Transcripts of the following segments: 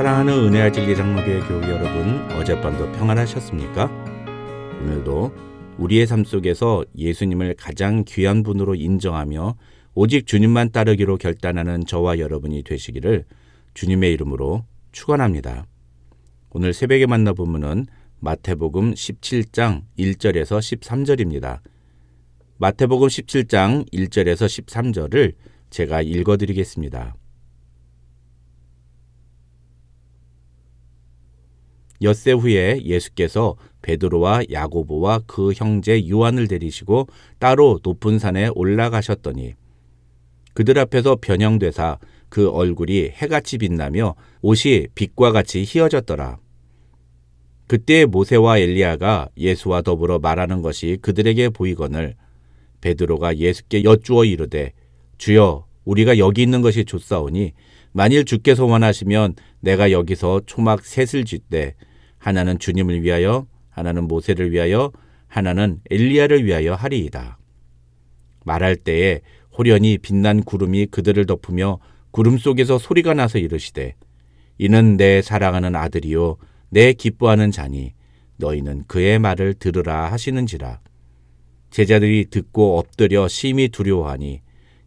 사랑하는 은혜와 진리 장로교회 교우 여러분, 어젯밤도 평안하셨습니까? 오늘도 우리의 삶 속에서 예수님을 가장 귀한 분으로 인정하며 오직 주님만 따르기로 결단하는 저와 여러분이 되시기를 주님의 이름으로 축원합니다. 오늘 새벽에 만나보면은 마태복음 17장 1절에서 13절입니다. 마태복음 17장 1절에서 13절을 제가 읽어드리겠습니다. 엿새 후에 예수께서 베드로와 야고보와 그 형제 요한을 데리시고 따로 높은 산에 올라가셨더니 그들 앞에서 변형되사 그 얼굴이 해같이 빛나며 옷이 빛과 같이 희어졌더라. 그때 모세와 엘리야가 예수와 더불어 말하는 것이 그들에게 보이거늘 베드로가 예수께 여쭈어 이르되 주여, 우리가 여기 있는 것이 좋사오니 만일 주께서 원하시면 내가 여기서 초막 셋을 짓되 하나는 주님을 위하여, 하나는 모세를 위하여, 하나는 엘리야를 위하여 하리이다. 말할 때에 호련히 빛난 구름이 그들을 덮으며 구름 속에서 소리가 나서 이르시되 이는 내 사랑하는 아들이요 내 기뻐하는 자니 너희는 그의 말을 들으라 하시는지라. 제자들이 듣고 엎드려 심히 두려워하니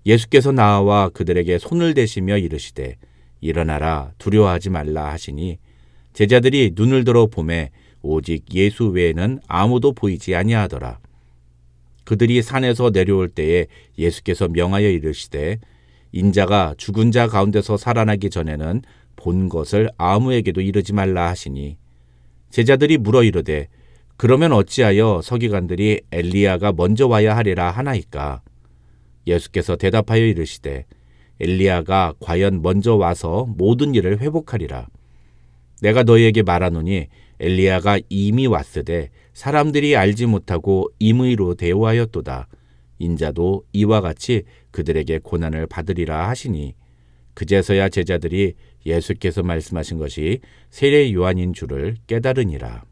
예수께서 나와 그들에게 손을 대시며 이르시되 일어나라, 두려워하지 말라 하시니 제자들이 눈을 들어 보매 오직 예수 외에는 아무도 보이지 아니하더라. 그들이 산에서 내려올 때에 예수께서 명하여 이르시되 인자가 죽은 자 가운데서 살아나기 전에는 본 것을 아무에게도 이르지 말라 하시니 제자들이 물어 이르되 그러면 어찌하여 서기관들이 엘리야가 먼저 와야 하리라 하나이까? 예수께서 대답하여 이르시되 엘리야가 과연 먼저 와서 모든 일을 회복하리라. 내가 너희에게 말하노니 엘리야가 이미 왔으되 사람들이 알지 못하고 임의로 대우하였도다. 인자도 이와 같이 그들에게 고난을 받으리라 하시니 그제서야 제자들이 예수께서 말씀하신 것이 세례 요한인 줄을 깨달으니라.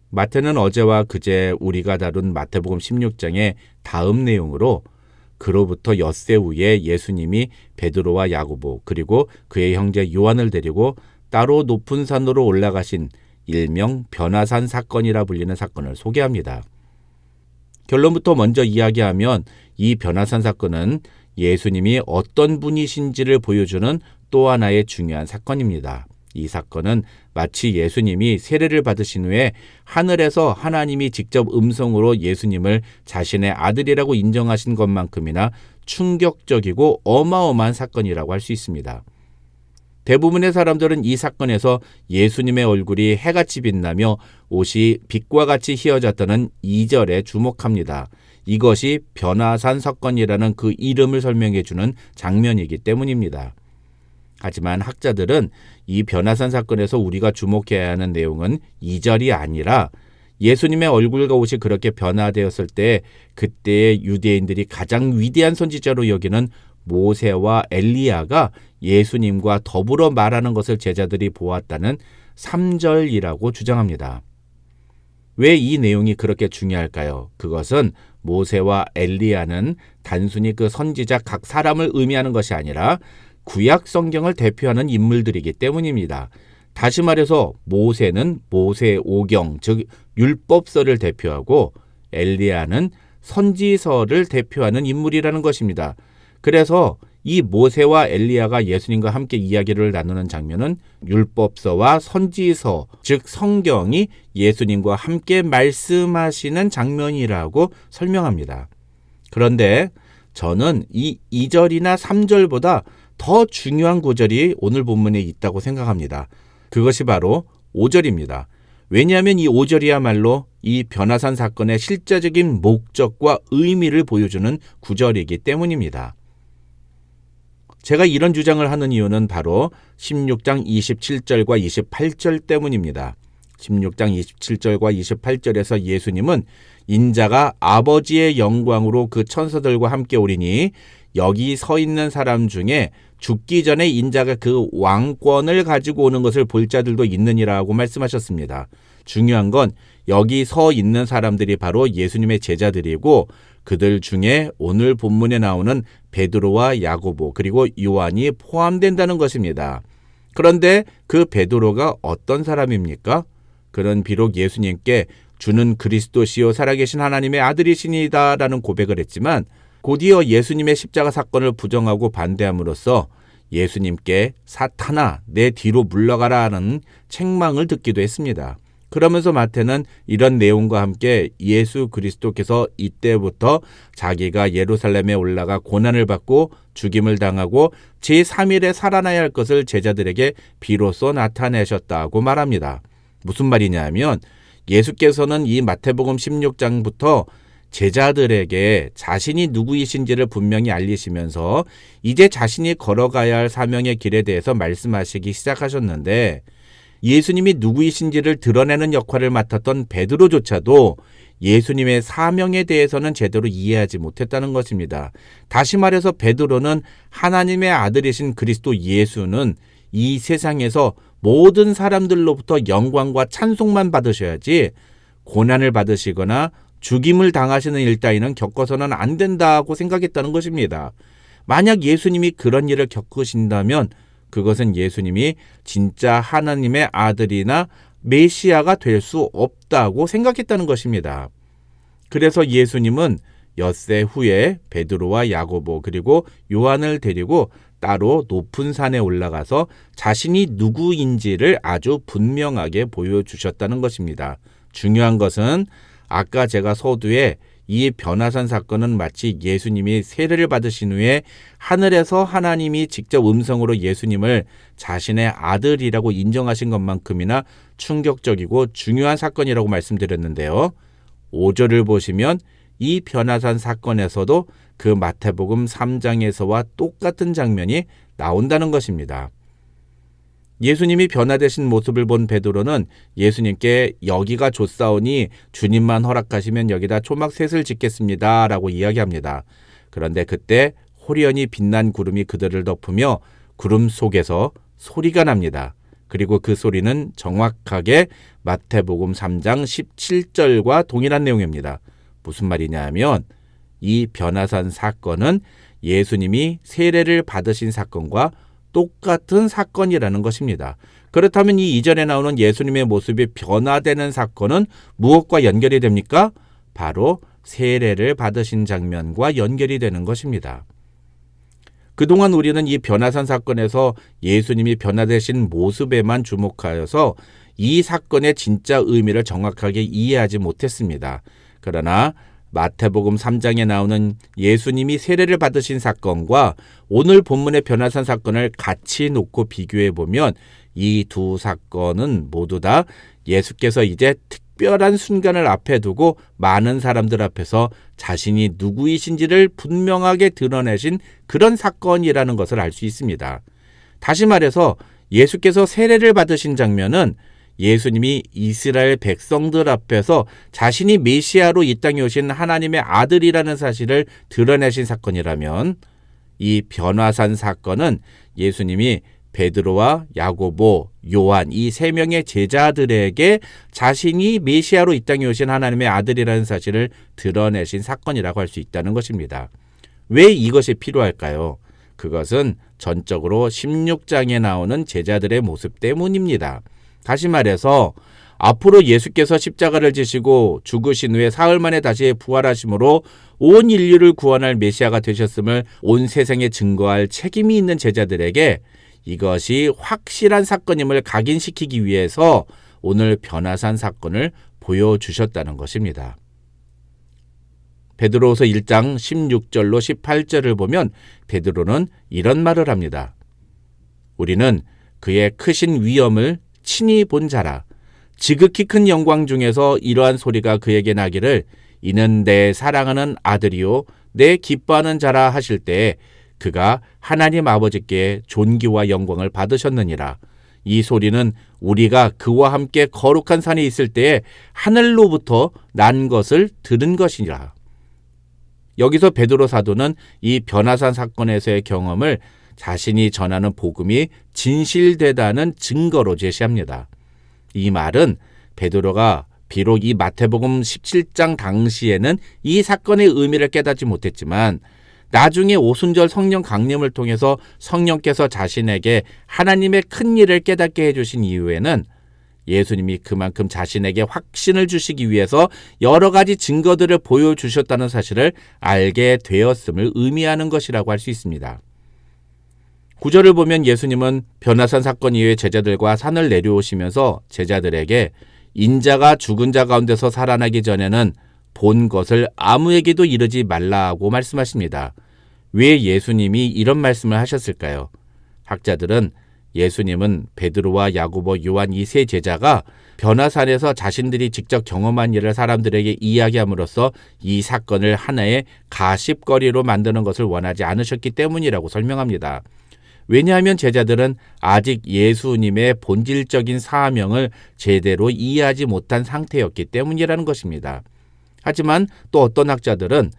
마태는 어제와 그제 우리가 다룬 마태복음 16장의 다음 내용으로 그로부터 엿새 후에 예수님이 베드로와 야고보 그리고 그의 형제 요한을 데리고 따로 높은 산으로 올라가신 일명 변화산 사건이라 불리는 사건을 소개합니다. 결론부터 먼저 이야기하면 이 변화산 사건은 예수님이 어떤 분이신지를 보여주는 또 하나의 중요한 사건입니다. 이 사건은 마치 예수님이 세례를 받으신 후에 하늘에서 하나님이 직접 음성으로 예수님을 자신의 아들이라고 인정하신 것만큼이나 충격적이고 어마어마한 사건이라고 할 수 있습니다. 대부분의 사람들은 이 사건에서 예수님의 얼굴이 해같이 빛나며 옷이 빛과 같이 희어졌다는 2절에 주목합니다. 이것이 변화산 사건이라는 그 이름을 설명해주는 장면이기 때문입니다. 하지만 학자들은 이 변화산 사건에서 우리가 주목해야 하는 내용은 2절이 아니라 예수님의 얼굴과 옷이 그렇게 변화되었을 때 그때의 유대인들이 가장 위대한 선지자로 여기는 모세와 엘리야가 예수님과 더불어 말하는 것을 제자들이 보았다는 3절이라고 주장합니다. 왜 이 내용이 그렇게 중요할까요? 그것은 모세와 엘리야는 단순히 그 선지자 각 사람을 의미하는 것이 아니라 구약 성경을 대표하는 인물들이기 때문입니다. 다시 말해서 모세는 모세오경, 즉 율법서를 대표하고 엘리야는 선지서를 대표하는 인물이라는 것입니다. 그래서 이 모세와 엘리야가 예수님과 함께 이야기를 나누는 장면은 율법서와 선지서, 즉 성경이 예수님과 함께 말씀하시는 장면이라고 설명합니다. 그런데 저는 이 2절이나 3절보다 더 중요한 구절이 오늘 본문에 있다고 생각합니다. 그것이 바로 5절입니다. 왜냐하면 이 5절이야말로 이 변화산 사건의 실제적인 목적과 의미를 보여주는 구절이기 때문입니다. 제가 이런 주장을 하는 이유는 바로 16장 27절과 28절 때문입니다. 16장 27절과 28절에서 예수님은 인자가 아버지의 영광으로 그 천사들과 함께 오리니 여기 서 있는 사람 중에 죽기 전에 인자가 그 왕권을 가지고 오는 것을 볼 자들도 있느니라고 말씀하셨습니다. 중요한 건 여기 서 있는 사람들이 바로 예수님의 제자들이고 그들 중에 오늘 본문에 나오는 베드로와 야고보 그리고 요한이 포함된다는 것입니다. 그런데 그 베드로가 어떤 사람입니까? 그는 비록 예수님께 주는 그리스도시요 살아계신 하나님의 아들이시니이다 라는 고백을 했지만 곧이어 예수님의 십자가 사건을 부정하고 반대함으로써 예수님께 사탄아 내 뒤로 물러가라 하는 책망을 듣기도 했습니다. 그러면서 마태는 이런 내용과 함께 예수 그리스도께서 이때부터 자기가 예루살렘에 올라가 고난을 받고 죽임을 당하고 제3일에 살아나야 할 것을 제자들에게 비로소 나타내셨다고 말합니다. 무슨 말이냐면 예수께서는 이 마태복음 16장부터 제자들에게 자신이 누구이신지를 분명히 알리시면서 이제 자신이 걸어가야 할 사명의 길에 대해서 말씀하시기 시작하셨는데 예수님이 누구이신지를 드러내는 역할을 맡았던 베드로조차도 예수님의 사명에 대해서는 제대로 이해하지 못했다는 것입니다. 다시 말해서 베드로는 하나님의 아들이신 그리스도 예수는 이 세상에서 모든 사람들로부터 영광과 찬송만 받으셔야지 고난을 받으시거나 죽임을 당하시는 일 따위는 겪어서는 안 된다고 생각했다는 것입니다. 만약 예수님이 그런 일을 겪으신다면 그것은 예수님이 진짜 하나님의 아들이나 메시아가 될 수 없다고 생각했다는 것입니다. 그래서 예수님은 엿새 후에 베드로와 야고보 그리고 요한을 데리고 따로 높은 산에 올라가서 자신이 누구인지를 아주 분명하게 보여주셨다는 것입니다. 중요한 것은 아까 제가 서두에 이 변화산 사건은 마치 예수님이 세례를 받으신 후에 하늘에서 하나님이 직접 음성으로 예수님을 자신의 아들이라고 인정하신 것만큼이나 충격적이고 중요한 사건이라고 말씀드렸는데요. 5절을 보시면 이 변화산 사건에서도 그 마태복음 3장에서와 똑같은 장면이 나온다는 것입니다. 예수님이 변화되신 모습을 본 베드로는 예수님께 여기가 좋사오니 주님만 허락하시면 여기다 초막셋을 짓겠습니다 라고 이야기합니다. 그런데 그때 호련히 빛난 구름이 그들을 덮으며 구름 속에서 소리가 납니다. 그리고 그 소리는 정확하게 마태복음 3장 17절과 동일한 내용입니다. 무슨 말이냐 하면 이 변화산 사건은 예수님이 세례를 받으신 사건과 똑같은 사건이라는 것입니다. 그렇다면 이 이전에 나오는 예수님의 모습이 변화되는 사건은 무엇과 연결이 됩니까? 바로 세례를 받으신 장면과 연결이 되는 것입니다. 그동안 우리는 이 변화산 사건에서 예수님이 변화되신 모습에만 주목하여서 이 사건의 진짜 의미를 정확하게 이해하지 못했습니다. 그러나 마태복음 3장에 나오는 예수님이 세례를 받으신 사건과 오늘 본문의 변화산 사건을 같이 놓고 비교해 보면 이 두 사건은 모두 다 예수께서 이제 특별한 순간을 앞에 두고 많은 사람들 앞에서 자신이 누구이신지를 분명하게 드러내신 그런 사건이라는 것을 알 수 있습니다. 다시 말해서 예수께서 세례를 받으신 장면은 예수님이 이스라엘 백성들 앞에서 자신이 메시아로 이 땅에 오신 하나님의 아들이라는 사실을 드러내신 사건이라면 이 변화산 사건은 예수님이 베드로와 야고보, 요한 이 세 명의 제자들에게 자신이 메시아로 이 땅에 오신 하나님의 아들이라는 사실을 드러내신 사건이라고 할 수 있다는 것입니다. 왜 이것이 필요할까요? 그것은 전적으로 16장에 나오는 제자들의 모습 때문입니다. 다시 말해서 앞으로 예수께서 십자가를 지시고 죽으신 후에 사흘 만에 다시 부활하심으로 온 인류를 구원할 메시아가 되셨음을 온 세상에 증거할 책임이 있는 제자들에게 이것이 확실한 사건임을 각인시키기 위해서 오늘 변화산 사건을 보여주셨다는 것입니다. 베드로후서 1장 16절로 18절을 보면 베드로는 이런 말을 합니다. 우리는 그의 크신 위엄을 친히 본 자라. 지극히 큰 영광 중에서 이러한 소리가 그에게 나기를 이는 내 사랑하는 아들이요 내 기뻐하는 자라 하실 때에 그가 하나님 아버지께 존귀와 영광을 받으셨느니라. 이 소리는 우리가 그와 함께 거룩한 산에 있을 때에 하늘로부터 난 것을 들은 것이니라. 여기서 베드로 사도는 이 변화산 사건에서의 경험을 자신이 전하는 복음이 진실되다는 증거로 제시합니다. 이 말은 베드로가 비록 이 마태복음 17장 당시에는 이 사건의 의미를 깨닫지 못했지만 나중에 오순절 성령 강림을 통해서 성령께서 자신에게 하나님의 큰 일을 깨닫게 해주신 이후에는 예수님이 그만큼 자신에게 확신을 주시기 위해서 여러 가지 증거들을 보여주셨다는 사실을 알게 되었음을 의미하는 것이라고 할 수 있습니다. 9절을 보면 예수님은 변화산 사건 이후에 제자들과 산을 내려오시면서 제자들에게 인자가 죽은 자 가운데서 살아나기 전에는 본 것을 아무에게도 이르지 말라고 말씀하십니다. 왜 예수님이 이런 말씀을 하셨을까요? 학자들은 예수님은 베드로와 야고보, 요한 이 세 제자가 변화산에서 자신들이 직접 경험한 일을 사람들에게 이야기함으로써 이 사건을 하나의 가십거리로 만드는 것을 원하지 않으셨기 때문이라고 설명합니다. 왜냐하면 제자들은 아직 예수님의 본질적인 사명을 제대로 이해하지 못한 상태였기 때문이라는 것입니다. 하지만 또 어떤 학자들은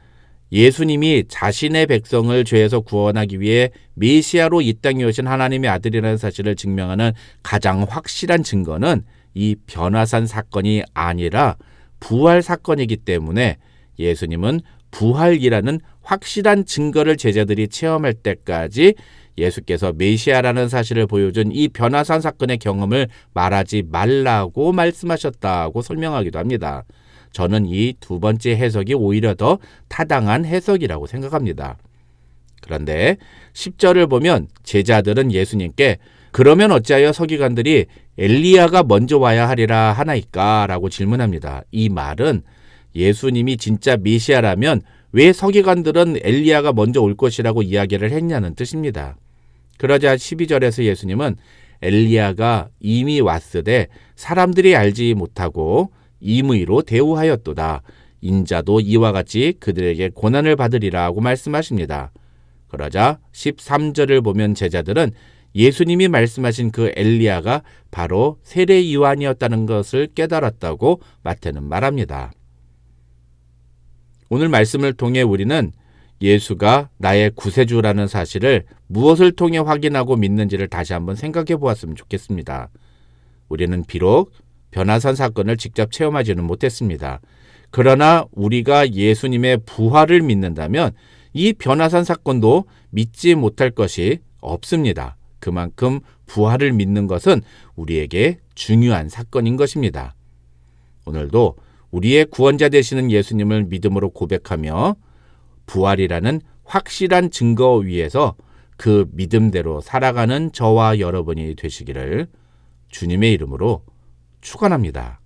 예수님이 자신의 백성을 죄에서 구원하기 위해 메시아로 이 땅에 오신 하나님의 아들이라는 사실을 증명하는 가장 확실한 증거는 이 변화산 사건이 아니라 부활 사건이기 때문에 예수님은 부활이라는 확실한 증거를 제자들이 체험할 때까지 예수께서 메시아라는 사실을 보여준 이 변화산 사건의 경험을 말하지 말라고 말씀하셨다고 설명하기도 합니다. 저는 이 두 번째 해석이 오히려 더 타당한 해석이라고 생각합니다. 그런데 10절을 보면 제자들은 예수님께 그러면 어찌하여 서기관들이 엘리야가 먼저 와야 하리라 하나이까? 라고 질문합니다. 이 말은 예수님이 진짜 메시아라면 왜 서기관들은 엘리야가 먼저 올 것이라고 이야기를 했냐는 뜻입니다. 그러자 12절에서 예수님은 엘리야가 이미 왔으되 사람들이 알지 못하고 임의로 대우하였도다. 인자도 이와 같이 그들에게 고난을 받으리라고 말씀하십니다. 그러자 13절을 보면 제자들은 예수님이 말씀하신 그 엘리야가 바로 세례 요한이었다는 것을 깨달았다고 마태는 말합니다. 오늘 말씀을 통해 우리는 예수가 나의 구세주라는 사실을 무엇을 통해 확인하고 믿는지를 다시 한번 생각해 보았으면 좋겠습니다. 우리는 비록 변화산 사건을 직접 체험하지는 못했습니다. 그러나 우리가 예수님의 부활을 믿는다면 이 변화산 사건도 믿지 못할 것이 없습니다. 그만큼 부활을 믿는 것은 우리에게 중요한 사건인 것입니다. 오늘도 우리의 구원자 되시는 예수님을 믿음으로 고백하며 부활이라는 확실한 증거 위에서 그 믿음대로 살아가는 저와 여러분이 되시기를 주님의 이름으로 축원합니다.